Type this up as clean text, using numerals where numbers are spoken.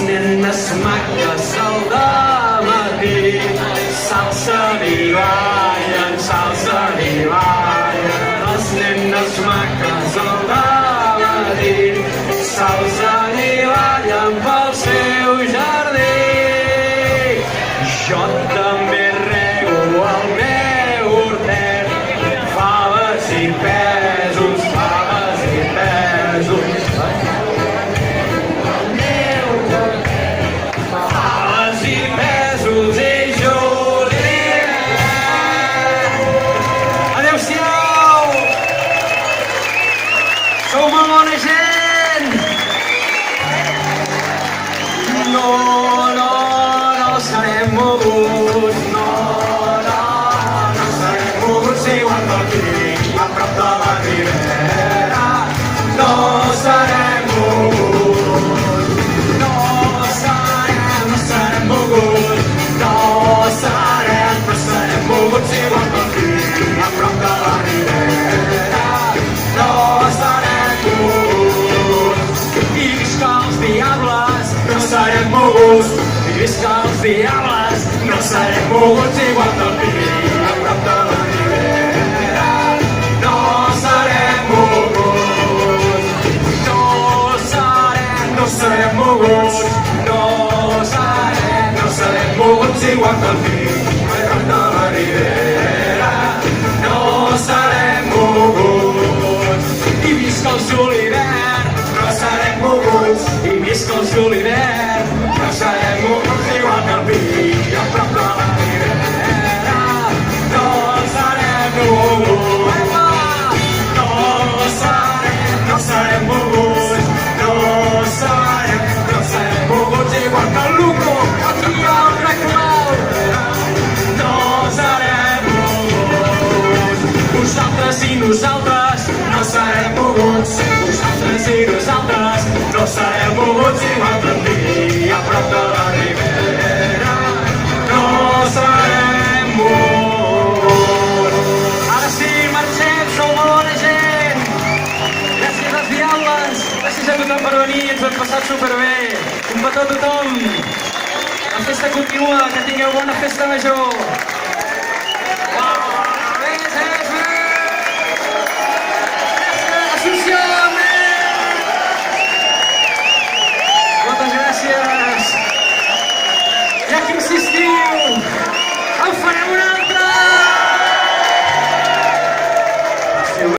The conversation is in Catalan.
nenes maques al dematí s'alcen i ballen, s'alcen i ballen. Les nenes maques al dematí s'alcen i ballen pel seu jardí. Jo també rego el meu hortet, faves i pèsols, faves i pèsols. Faves i pèsols i julivert. Adéu-siau! Sou molt bona gent! No serem moguts, no serem moguts igual que aquí, a prop de la Ribera. No serem moguts, no serem moguts, no serem moguts igual que aquí, a prop de la Ribera. No serem moguts, i visca els diables, no serem moguts. I visca els diables, no serem moguts igual que el pi, a prop de la Ribera. No serem moguts, no serem moguts, no serem moguts igual que el pi, a prop de la Ribera. No serem moguts, i visca el julivert, no serem moguts, i visca el julivert. No serem moguts igual que el pi, a prop de la Ribera. No serem moguts, no serem moguts, no serem moguts igual que el Luco, aquí al Reclau. No serem moguts, vosaltres i nosaltres no serem moguts, vosaltres i nosaltres no serem moguts igual que el pi, a prop de la Ribera. No serem moguts. Ara sí, marxem, sou molt bona gent. Gràcies als diables, gràcies a tothom per venir, ens ho hem passat superbé. Un petó a tothom. La festa continua, que tingueu bona festa major.